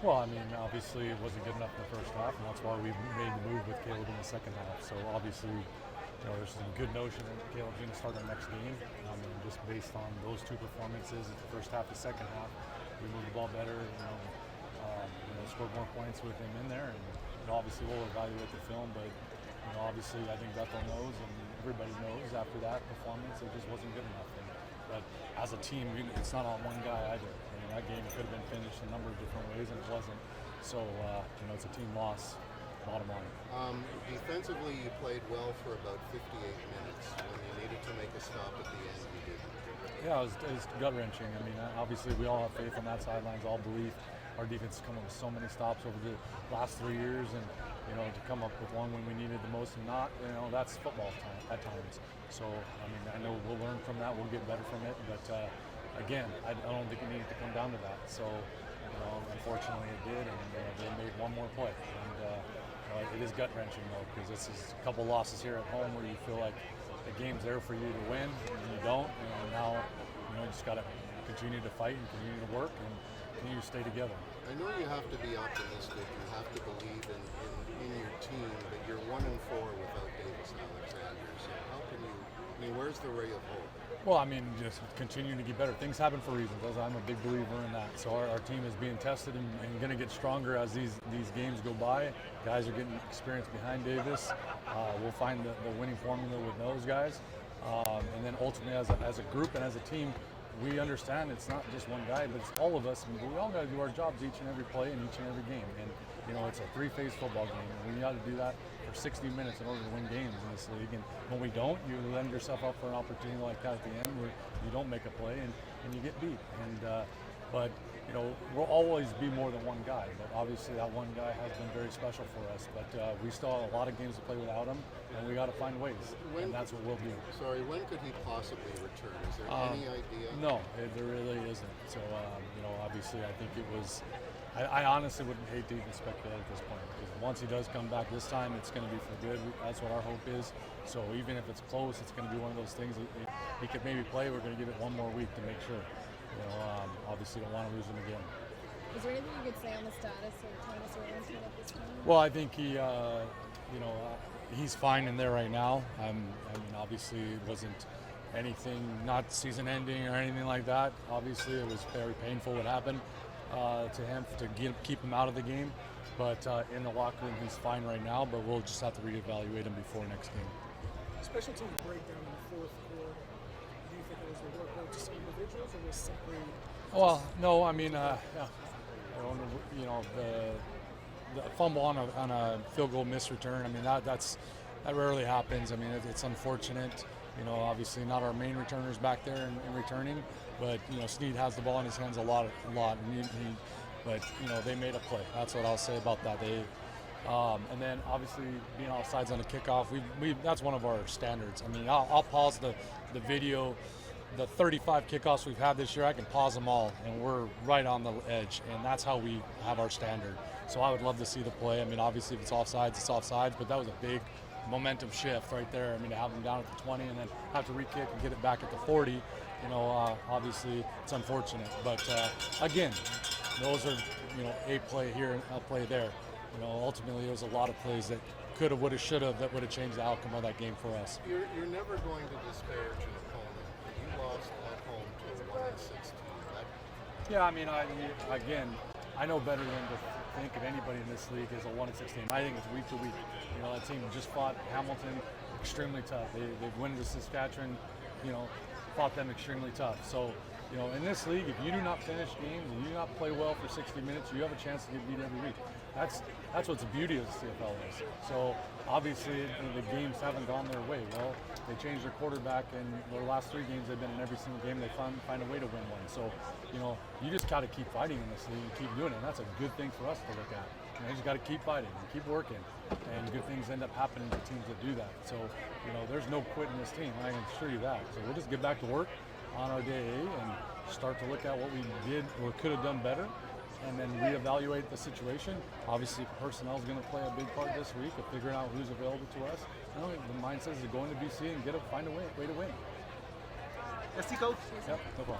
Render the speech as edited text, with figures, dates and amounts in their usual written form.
Well, I mean, obviously it wasn't good enough in the first half, and that's why we made the move with Caleb in the second half. So obviously, there's some good notion that Caleb's going to start our next game. I mean, just based on those two performances, the first half, the second half, we moved the ball better. Scored more points with him in there, and obviously we'll evaluate the film. But obviously, I think Bethel knows, and everybody knows after that performance, it just wasn't good enough. But as a team, it's not on one guy either. That game could have been finished a number of different ways, and it wasn't. So, it's a team loss, bottom line. Defensively, you played well for about 58 minutes. When you needed to make a stop at the end, you didn't. Yeah, it was gut-wrenching. I mean, obviously, we all have faith on that sidelines, all belief. Our defense has come up with so many stops over the last 3 years, and to come up with one when we needed the most and not, that's football time at times. So, I mean, I know we'll learn from that. We'll get better from it, but again, I don't think it needed to come down to that. So, unfortunately it did, and they made one more play. And it is gut-wrenching, though, because this is a couple losses here at home where you feel like the game's there for you to win, and you don't. And now, you just got to continue to fight and continue to work and continue to stay together. I know you have to be optimistic. You have to believe in your team, but you're 1-4 without Davis Alexander. So how can you? I mean, where's the ray of hope? Well, I mean, just continuing to get better. Things happen for reasons. I'm a big believer in that. So our team is being tested and going to get stronger as these games go by. Guys are getting experience behind Davis. We'll find the winning formula with those guys. And then ultimately, as a group and as a team, we understand it's not just one guy, but it's all of us. And we all got to do our jobs each and every play and each and every game. And it's a three-phase football game, and we got to do that for 60 minutes in order to win games in this league. And when we don't, you lend yourself up for an opportunity like that at the end where you don't make a play and you get beat. But we'll always be more than one guy. But obviously that one guy has been very special for us. But we still have a lot of games to play without him, and we got to find ways. And that's what we'll do. Sorry, when could he possibly return? Is there any idea? No, there really isn't. So obviously I think it was. I honestly wouldn't hate to even speculate at this point, because once he does come back this time, it's going to be for good. That's what our hope is. So even if it's close, it's going to be one of those things. He could maybe play. We're going to give it one more week to make sure. Obviously don't want to lose him again. Is there anything you could say on the status of Thomas Orlington at this time? Well, I think he's fine in there right now. I mean, obviously it wasn't anything, not season ending or anything like that. Obviously it was very painful what happened to him to keep him out of the game. But in the locker room, he's fine right now, but we'll just have to reevaluate him before next game. Special team breakdown in the fourth quarter. Do you think it was the work of just individuals, or was simply? Well, no. I mean, the fumble on a field goal miss return. I mean, that rarely happens. I mean, it's unfortunate. Obviously not our main returners back there in returning, but Snead has the ball in his hands a lot. But they made a play. That's what I'll say about that. And then obviously being offsides on the kickoff, that's one of our standards. I mean, I'll pause the video. The 35 kickoffs we've had this year, I can pause them all, and we're right on the edge, and that's how we have our standard. So I would love to see the play. I mean, obviously if it's offsides, it's offsides, but that was a big momentum shift right there. I mean, to have them down at the 20 and then have to re-kick and get it back at the 40, obviously it's unfortunate. But again, those are, a play here and a play there. Ultimately there was a lot of plays that could have, would have, should have, that would have changed the outcome of that game for us. You're never going to disparage an opponent. You lost at home to 1-16. Yeah, I mean, I know better than to think of anybody in this league as a 1-16. I think it's week to week. That team just fought Hamilton extremely tough. They've won to Saskatchewan, fought them extremely tough. So, in this league, if you do not finish games and you do not play well for 60 minutes, you have a chance to get beat every week. That's what the beauty of the CFL is. So obviously the games haven't gone their way. Well, they changed their quarterback, and their last 3 games they've been in every single game. They find a way to win one. So you just got to keep fighting in this league and keep doing it. And that's a good thing for us to look at. You just got to keep fighting and keep working, and good things end up happening to teams that do that. So there's no quit in this team. I can assure you that. So we'll just get back to work on our day and start to look at what we did or could have done better, and then reevaluate the situation. Obviously, personnel is going to play a big part this week of figuring out who's available to us. The mindset is to go into BC and find a way to win. Merci, coach. Yep, no problem.